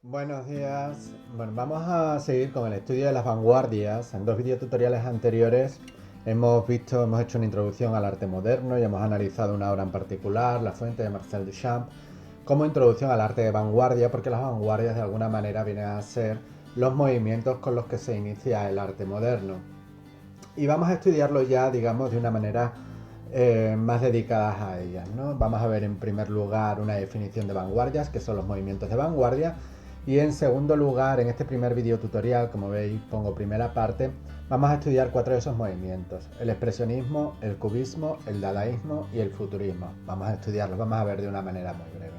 Buenos días. Bueno, vamos a seguir con el estudio de las vanguardias. En dos videotutoriales anteriores hemos hecho una introducción al arte moderno y hemos analizado una obra en particular, La Fuente de Marcel Duchamp, como introducción al arte de vanguardia, porque las vanguardias de alguna manera vienen a ser los movimientos con los que se inicia el arte moderno. Y vamos a estudiarlo ya, digamos, de una manera más dedicadas a ellas, ¿no? Vamos a ver en primer lugar una definición de vanguardias, que son los movimientos de vanguardia, y en segundo lugar, en este primer video tutorial, como veis, pongo primera parte, vamos a estudiar cuatro de esos movimientos: el expresionismo, el cubismo, el dadaísmo y el futurismo. Vamos a estudiarlos, vamos a ver de una manera muy breve.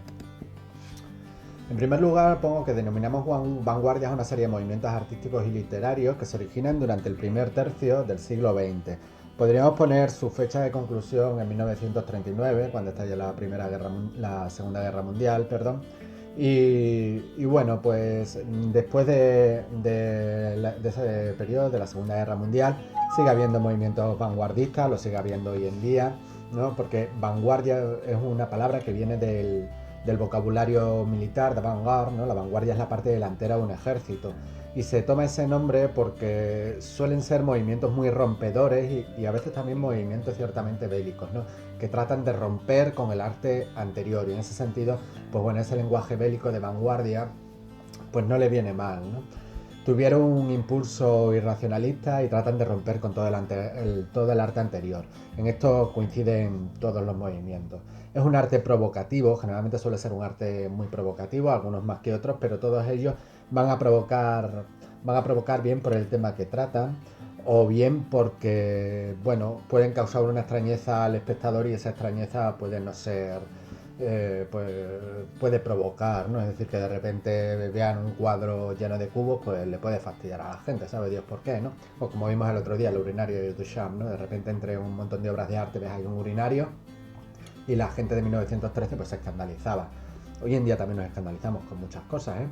En primer lugar, pongo que denominamos vanguardias a una serie de movimientos artísticos y literarios que se originan durante el primer tercio del siglo XX. Podríamos poner su fecha de conclusión en 1939, cuando estalla la Segunda Guerra Mundial, perdón. Y bueno, pues después de ese periodo de la Segunda Guerra Mundial, sigue habiendo movimientos vanguardistas, lo sigue habiendo hoy en día, ¿no? Porque vanguardia es una palabra que viene del vocabulario militar de vanguard, ¿no? La vanguardia es la parte delantera de un ejército. Y se toma ese nombre porque suelen ser movimientos muy rompedores y a veces también movimientos ciertamente bélicos, ¿no? Que tratan de romper con el arte anterior. Y en ese sentido, pues bueno, ese lenguaje bélico de vanguardia, pues no le viene mal, ¿no? Tuvieron un impulso irracionalista y tratan de romper con todo el arte anterior. En esto coinciden todos los movimientos. Es un arte provocativo, generalmente suele ser un arte muy provocativo, algunos más que otros, pero todos ellos van a provocar bien por el tema que tratan o bien porque, bueno, pueden causar una extrañeza al espectador y esa extrañeza puede no ser pues puede provocar, ¿no? Es decir, que de repente vean un cuadro lleno de cubos, pues le puede fastidiar a la gente, ¿sabe Dios por qué, no? O como vimos el otro día, el urinario de Duchamp, ¿no? De repente entre un montón de obras de arte ves ahí un urinario y la gente de 1913 pues se escandalizaba. Hoy en día también nos escandalizamos con muchas cosas, ¿eh?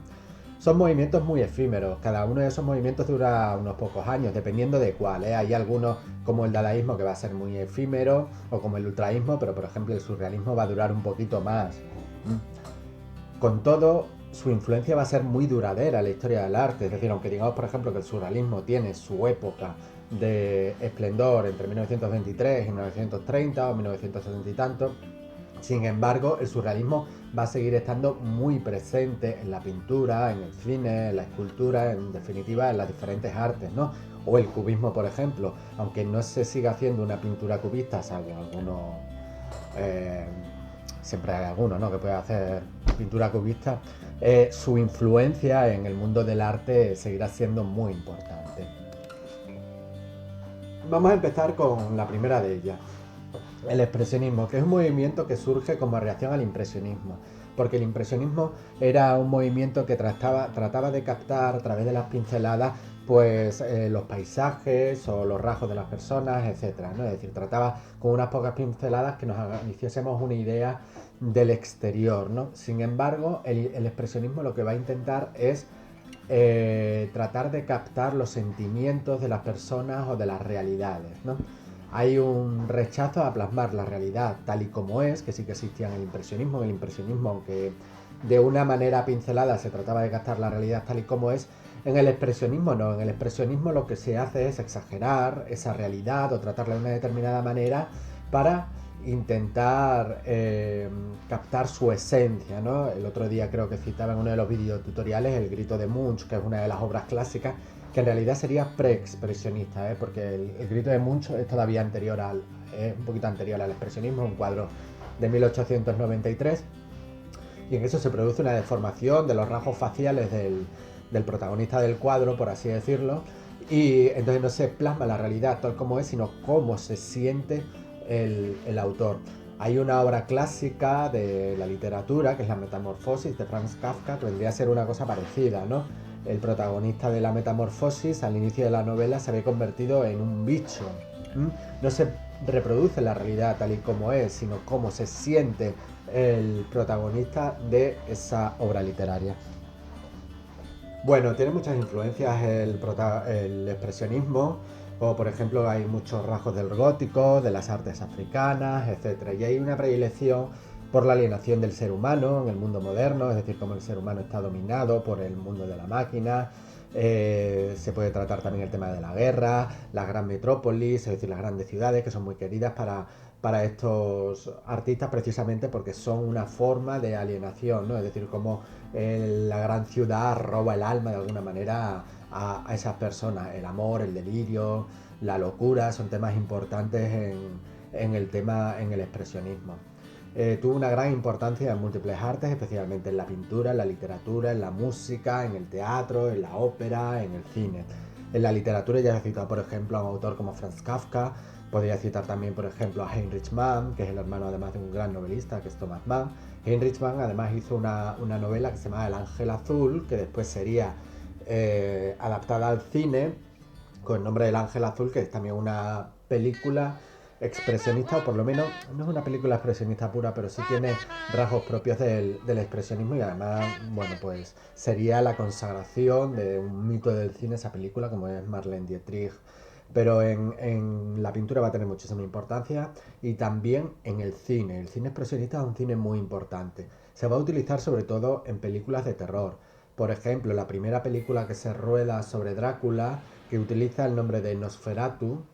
Son movimientos muy efímeros, cada uno de esos movimientos dura unos pocos años, dependiendo de cuál, ¿eh? Hay algunos como el dadaísmo que va a ser muy efímero, o como el ultraísmo, pero por ejemplo el surrealismo va a durar un poquito más. Con todo, su influencia va a ser muy duradera en la historia del arte, es decir, aunque digamos por ejemplo que el surrealismo tiene su época de esplendor entre 1923 y 1930 o 1970 y tanto, sin embargo, el surrealismo va a seguir estando muy presente en la pintura, en el cine, en la escultura, en definitiva en las diferentes artes, ¿no? O el cubismo, por ejemplo, aunque no se siga haciendo una pintura cubista, salvo algunos, eh, siempre hay alguno, ¿no? Que puede hacer pintura cubista, su influencia en el mundo del arte seguirá siendo muy importante. Vamos a empezar con la primera de ellas, el expresionismo, que es un movimiento que surge como reacción al impresionismo, porque el impresionismo era un movimiento que trataba de captar a través de las pinceladas pues los paisajes o los rasgos de las personas, etcétera, ¿no? Es decir, trataba con unas pocas pinceladas que nos hiciésemos una idea del exterior, ¿no? Sin embargo, el expresionismo lo que va a intentar es tratar de captar los sentimientos de las personas o de las realidades, ¿no? Hay un rechazo a plasmar la realidad tal y como es, que sí que existía en el impresionismo. En el impresionismo, aunque de una manera pincelada se trataba de captar la realidad tal y como es, en el expresionismo no. En el expresionismo lo que se hace es exagerar esa realidad o tratarla de una determinada manera para intentar captar su esencia, ¿no? El otro día creo que citaba en uno de los videotutoriales el grito de Munch, que es una de las obras clásicas, que en realidad sería preexpresionista, porque el grito de Munch es todavía un poquito anterior al expresionismo, un cuadro de 1893, y en eso se produce una deformación de los rasgos faciales del protagonista del cuadro, por así decirlo, y entonces no se plasma la realidad tal como es, sino cómo se siente el autor. Hay una obra clásica de la literatura, que es La Metamorfosis de Franz Kafka, que vendría a ser una cosa parecida, ¿no? El protagonista de La Metamorfosis al inicio de la novela se ve convertido en un bicho. No se reproduce la realidad tal y como es, sino cómo se siente el protagonista de esa obra literaria. Bueno, tiene muchas influencias el expresionismo, o por ejemplo hay muchos rasgos del gótico, de las artes africanas, etcétera. Y hay una predilección por la alienación del ser humano en el mundo moderno, es decir, cómo el ser humano está dominado por el mundo de la máquina. Se puede tratar también el tema de la guerra, las gran metrópolis, es decir, las grandes ciudades que son muy queridas para estos artistas precisamente porque son una forma de alienación, ¿no? Es decir, cómo la gran ciudad roba el alma de alguna manera a esas personas, el amor, el delirio, la locura, son temas importantes en el tema, en el expresionismo. Tuvo una gran importancia en múltiples artes, especialmente en la pintura, en la literatura, en la música, en el teatro, en la ópera, en el cine. En la literatura ya he citado, por ejemplo, a un autor como Franz Kafka. Podría citar también, por ejemplo, a Heinrich Mann, que es el hermano además de un gran novelista, que es Thomas Mann. Heinrich Mann además hizo una novela que se llama El Ángel Azul, que después sería adaptada al cine con el nombre del Ángel Azul, que es también una película expresionista, o por lo menos no es una película expresionista pura, pero sí tiene rasgos propios del expresionismo y además, bueno, pues sería la consagración de un mito del cine esa película como es Marlene Dietrich. Pero en la pintura va a tener muchísima importancia y también en el cine. El cine expresionista es un cine muy importante. Se va a utilizar sobre todo en películas de terror. Por ejemplo, la primera película que se rueda sobre Drácula, que utiliza el nombre de Nosferatu,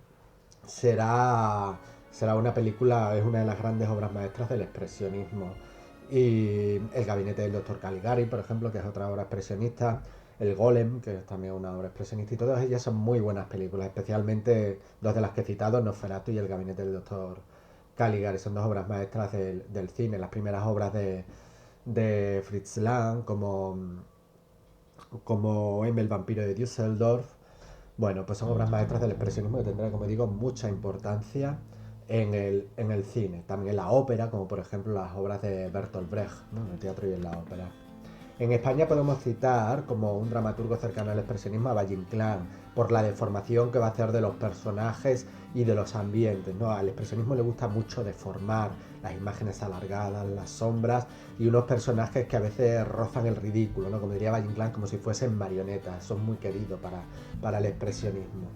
será, será una película, es una de las grandes obras maestras del expresionismo. Y El gabinete del doctor Caligari, por ejemplo, que es otra obra expresionista. El Golem, que es también una obra expresionista. Y todas ellas son muy buenas películas, especialmente dos de las que he citado, Nosferatu y El gabinete del doctor Caligari. Son dos obras maestras del cine. Las primeras obras de Fritz Lang, como M, el vampiro de Düsseldorf. Bueno, pues son obras maestras del expresionismo que tendrán, como digo, mucha importancia en el cine. También en la ópera, como por ejemplo las obras de Bertolt Brecht, ¿no? En el teatro y en la ópera. En España podemos citar como un dramaturgo cercano al expresionismo a Valle Inclán, por la deformación que va a hacer de los personajes y de los ambientes, ¿no? Al expresionismo le gusta mucho deformar las imágenes alargadas, las sombras y unos personajes que a veces rozan el ridículo, ¿no? Como diría Valle Inclán, como si fuesen marionetas. Son muy queridos para el expresionismo.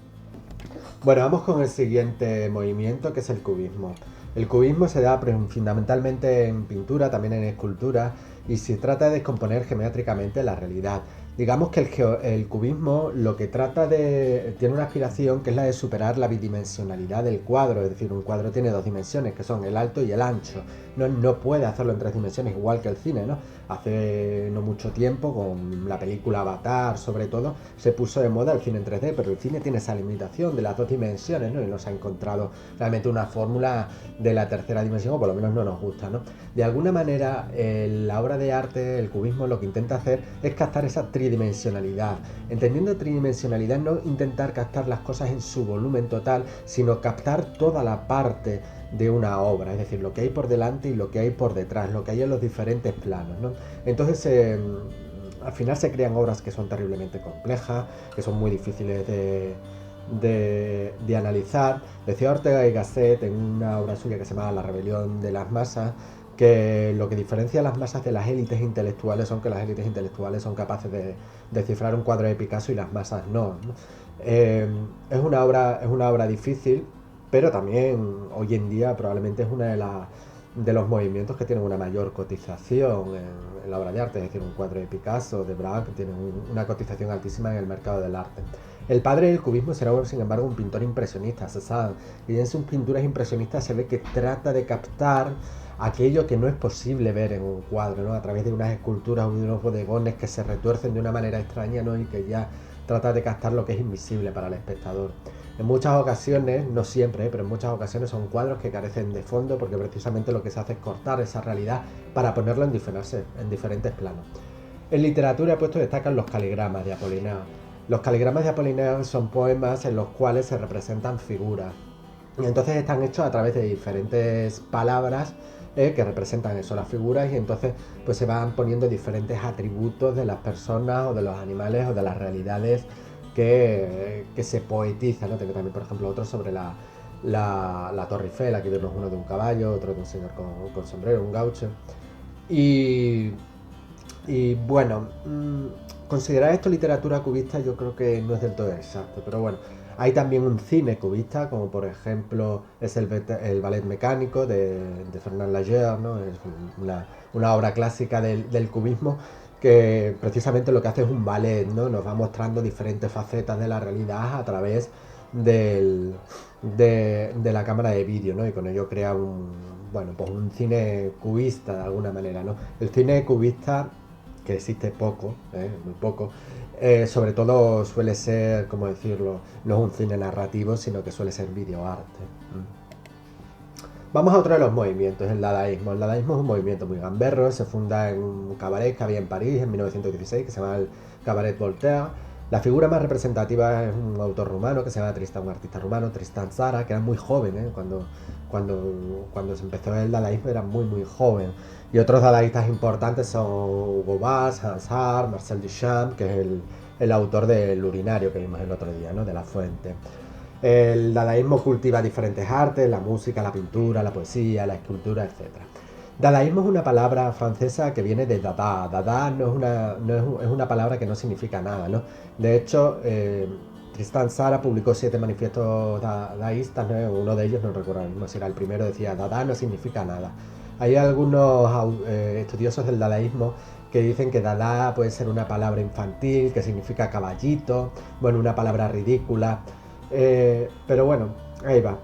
Bueno, vamos con el siguiente movimiento, que es el cubismo. El cubismo se da fundamentalmente en pintura, también en escultura, y se trata de descomponer geométricamente la realidad. Digamos que el cubismo lo que tiene una aspiración que es la de superar la bidimensionalidad del cuadro, es decir, un cuadro tiene dos dimensiones, que son el alto y el ancho. No puede hacerlo en tres dimensiones, igual que el cine, ¿no? Hace no mucho tiempo, con la película Avatar, sobre todo, se puso de moda el cine en 3D, pero el cine tiene esa limitación de las dos dimensiones, ¿no? Y no se ha encontrado realmente una fórmula de la tercera dimensión, o por lo menos no nos gusta, ¿no? De alguna manera, la obra de arte, el cubismo, lo que intenta hacer es captar esa tridimensionalidad. Entendiendo tridimensionalidad, no intentar captar las cosas en su volumen total, sino captar toda la parte de una obra, es decir, lo que hay por delante y lo que hay por detrás, lo que hay en los diferentes planos, ¿no? Entonces, al final se crean obras que son terriblemente complejas, que son muy difíciles de analizar. Decía Ortega y Gasset en una obra suya que se llama La rebelión de las masas, que lo que diferencia a las masas de las élites intelectuales son que las élites intelectuales son capaces de descifrar un cuadro de Picasso y las masas no. Es una obra difícil, pero también hoy en día probablemente es una de los movimientos que tienen una mayor cotización en la obra de arte, es decir, un cuadro de Picasso, de Braque, tiene una cotización altísima en el mercado del arte. El padre del cubismo será, sin embargo, un pintor impresionista, Cézanne, y en sus pinturas impresionistas se ve que trata de captar aquello que no es posible ver en un cuadro, ¿no? A través de unas esculturas o de unos bodegones que se retuercen de una manera extraña, ¿no? Y que ya trata de captar lo que es invisible para el espectador. En muchas ocasiones, no siempre, pero en muchas ocasiones son cuadros que carecen de fondo porque precisamente lo que se hace es cortar esa realidad para ponerlo en diferentes planos. En literatura he puesto destacan los caligramas de Apolineo. Los caligramas de Apolineo son poemas en los cuales se representan figuras. Y entonces están hechos a través de diferentes palabras que representan eso, las figuras, y entonces pues se van poniendo diferentes atributos de las personas o de los animales o de las realidades que se poetizan, ¿no? Tengo también, por ejemplo, otro sobre la Torre Eiffel, aquí vemos uno de un caballo, otro de un señor con sombrero, un gaucho. Y, y bueno, considerar esto literatura cubista yo creo que no es del todo exacto, pero bueno, Hay también un cine cubista, como por ejemplo es el ballet mecánico de Fernand Laguerre, ¿no? Es una obra clásica del cubismo que precisamente lo que hace es un ballet, ¿no? Nos va mostrando diferentes facetas de la realidad a través del, de la cámara de vídeo, ¿no? Y con ello crea bueno, pues un cine cubista de alguna manera, ¿no? El cine cubista, que existe poco, muy poco, sobre todo suele ser, ¿cómo decirlo? No es un cine narrativo, sino que suele ser videoarte. Vamos a otro de los movimientos, el dadaísmo. El dadaísmo es un movimiento muy gamberro, se funda en un cabaret que había en París en 1916, que se llama el Cabaret Voltaire. La figura más representativa es un autor rumano que se llama Tristan, un artista rumano, Tristan Tzara, que era muy joven, cuando se empezó el dadaísmo era muy joven. Y otros dadaístas importantes son Hugo Boss, Hans Hart, Marcel Duchamp, que es el autor del Urinario que vimos el otro día, ¿no? De La Fuente. El dadaísmo cultiva diferentes artes, la música, la pintura, la poesía, la escultura, etc. Dadaísmo es una palabra francesa que viene de dada. Dada es una palabra que no significa nada, ¿no? De hecho, Tristan Tzara publicó 7 manifiestos dadaístas, ¿no? Uno de ellos, no recuerdo si era el primero, decía dada no significa nada. Hay algunos estudiosos del dadaísmo que dicen que dada puede ser una palabra infantil, que significa caballito, bueno, una palabra ridícula. Pero bueno, ahí va.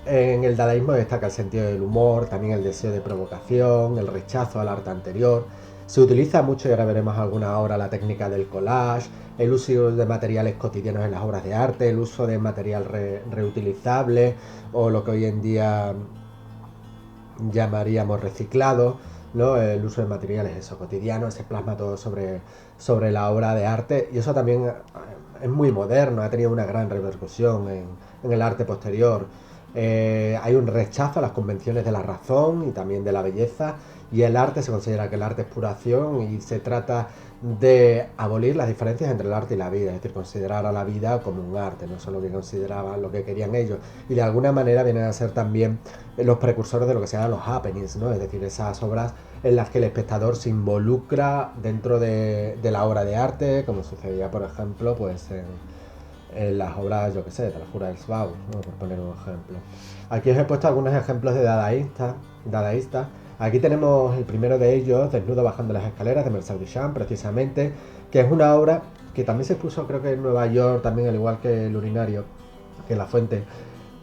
En el dadaísmo destaca el sentido del humor, también el deseo de provocación, el rechazo al arte anterior. Se utiliza mucho, y ahora veremos alguna obra, la técnica del collage, el uso de materiales cotidianos en las obras de arte, el uso de material reutilizable o lo que hoy en día llamaríamos reciclado, ¿no? El uso de materiales cotidianos, se plasma todo sobre la obra de arte y eso también es muy moderno, ha tenido una gran repercusión en el arte posterior. Hay un rechazo a las convenciones de la razón y también de la belleza, y el arte se considera que el arte es pura acción y se trata de abolir las diferencias entre el arte y la vida, es decir, considerar a la vida como un arte, no solo que consideraban lo que querían ellos, y de alguna manera vienen a ser también los precursores de lo que se llaman los happenings, ¿no? Es decir, esas obras en las que el espectador se involucra dentro de la obra de arte, como sucedía, por ejemplo, pues en las obras, yo que sé, de la Jura del Sbau, ¿no? Por poner un ejemplo. Aquí os he puesto algunos ejemplos de dadaístas. Aquí tenemos el primero de ellos, Desnudo bajando las escaleras, de Marcel Duchamp, precisamente, que es una obra que también se expuso, creo que en Nueva York, también al igual que El Urinario, que La Fuente.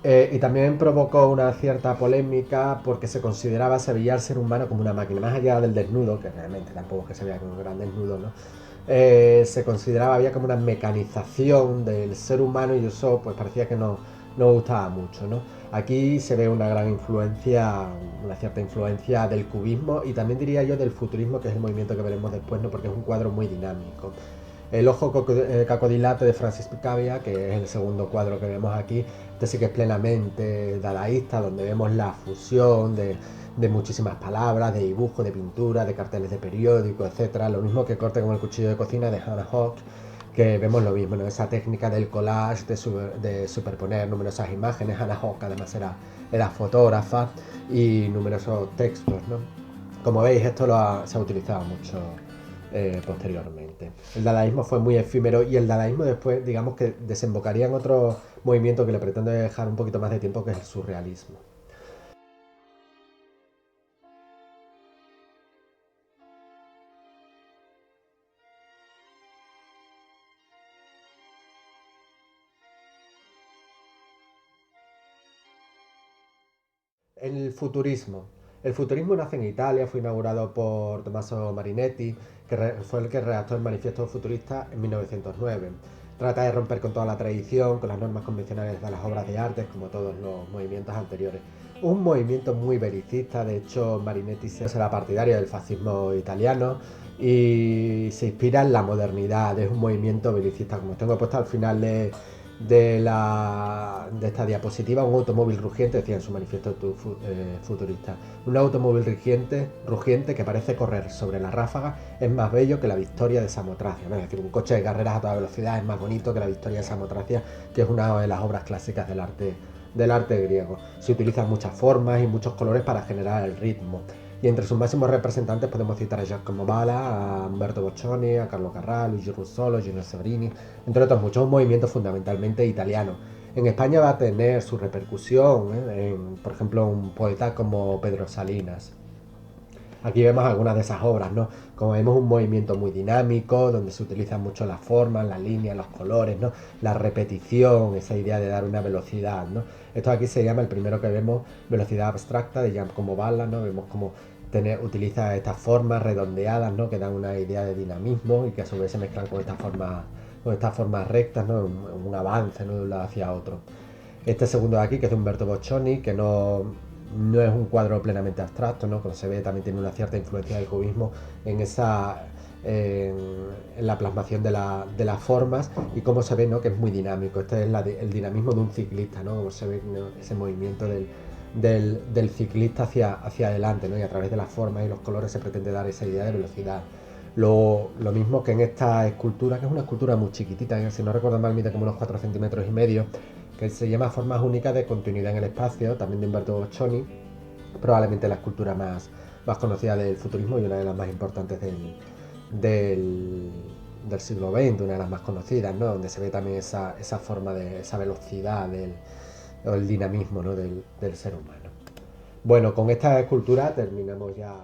Y también provocó una cierta polémica porque se consideraba, se veía al ser humano como una máquina, más allá del desnudo, que realmente tampoco es que se vea como un gran desnudo, ¿no? Se consideraba, había como una mecanización del ser humano y eso pues parecía que no gustaba mucho, ¿no? Aquí se ve una gran influencia, una cierta influencia del cubismo y también diría yo del futurismo, que es el movimiento que veremos después, ¿no? Porque es un cuadro muy dinámico. El ojo cacodilate de Francis Picabia, que es el segundo cuadro que vemos aquí, este sí que es plenamente dadaísta, donde vemos la fusión de muchísimas palabras, de dibujo, de pintura, de carteles de periódico, etcétera. Lo mismo que Corte con el cuchillo de cocina de Hannah Hawk, que vemos lo mismo, ¿no? Esa técnica del collage, de superponer numerosas imágenes. Hannah Hawk además era fotógrafa, y numerosos textos, ¿no? Como veis, esto se ha utilizado mucho posteriormente. El dadaísmo fue muy efímero y el dadaísmo después, digamos que desembocaría en otro movimiento que le pretende dejar un poquito más de tiempo, que es el surrealismo. El futurismo. El futurismo nace en Italia, fue inaugurado por Tommaso Marinetti, que fue el que redactó el Manifiesto Futurista en 1909. Trata de romper con toda la tradición, con las normas convencionales de las obras de arte, como todos los movimientos anteriores. Un movimiento muy belicista, de hecho Marinetti era partidario del fascismo italiano y se inspira en la modernidad, es un movimiento belicista, como os tengo puesto al final de esta diapositiva, un automóvil rugiente, decía en su manifiesto futurista, un automóvil rugiente que parece correr sobre la ráfaga es más bello que la victoria de Samotracia, ¿no? Es decir, un coche de carreras a toda velocidad es más bonito que la victoria de Samotracia, que es una de las obras clásicas del arte griego. Se utilizan muchas formas y muchos colores para generar el ritmo. Y entre sus máximos representantes podemos citar a Giacomo Balla, a Umberto Boccioni, a Carlo Carrà, Luigi Russolo, Gino Severini, entre otros muchos, un movimiento fundamentalmente italiano. En España va a tener su repercusión, por ejemplo, un poeta como Pedro Salinas. Aquí vemos algunas de esas obras, ¿no? Como vemos, un movimiento muy dinámico, donde se utilizan mucho las formas, las líneas, los colores, ¿no? La repetición, esa idea de dar una velocidad, ¿no? Esto aquí se llama, el primero que vemos, velocidad abstracta, de Giacomo Balla, ¿no? Vemos cómo utiliza estas formas redondeadas, ¿no? Que dan una idea de dinamismo y que a su vez se mezclan con estas formas rectas, ¿no? Un avance, ¿no? De un lado hacia otro. Este segundo de aquí, que es de Umberto Boccioni, que no es un cuadro plenamente abstracto, ¿no? Como se ve, también tiene una cierta influencia del cubismo en esa en, en la plasmación de las formas, y cómo se ve, ¿no? Que es muy dinámico. Este es el dinamismo de un ciclista, ¿no? Como se ve, ¿no? Ese movimiento del ciclista hacia adelante, ¿no? Y a través de las formas y los colores se pretende dar esa idea de velocidad. Lo mismo que en esta escultura, que es una escultura muy chiquitita, si no recuerdo mal mide como unos 4 centímetros y medio, que se llama Formas únicas de continuidad en el espacio, también de Umberto Boccioni, probablemente la escultura más conocida del futurismo y una de las más importantes del, del siglo XX, una de las más conocidas, ¿no? Donde se ve también esa forma de esa velocidad o el dinamismo, ¿no? del ser humano. Bueno, con esta escultura terminamos ya.